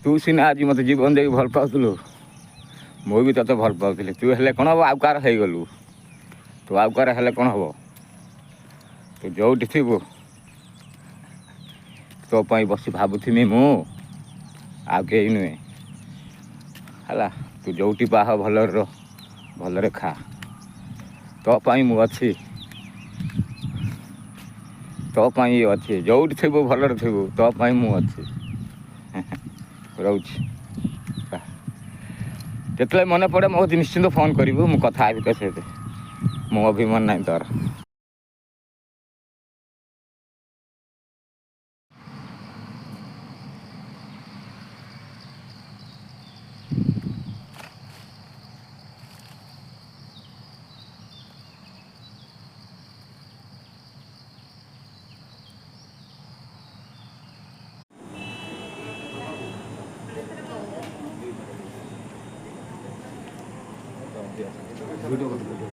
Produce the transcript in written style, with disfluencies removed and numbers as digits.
तू सीना आज मत जीवन दे भल पाउलु मु भी तते भल पाउली तू हेले कौन हम आउ कार हो गलु तू आउ कार हेले कौन हम तू जोटी थी तो बस भावुथी मु आ कहीं नुहे है तू जोटी बाह भलरे खा तो मु अच्छी तो अच्छी जोटी थी भलरे थी तो मु अच्छी रोच जिते मन पड़े मो निश्चिंत फोन करू मु कथा तो सहित मो अभिमान ना तार वीडियो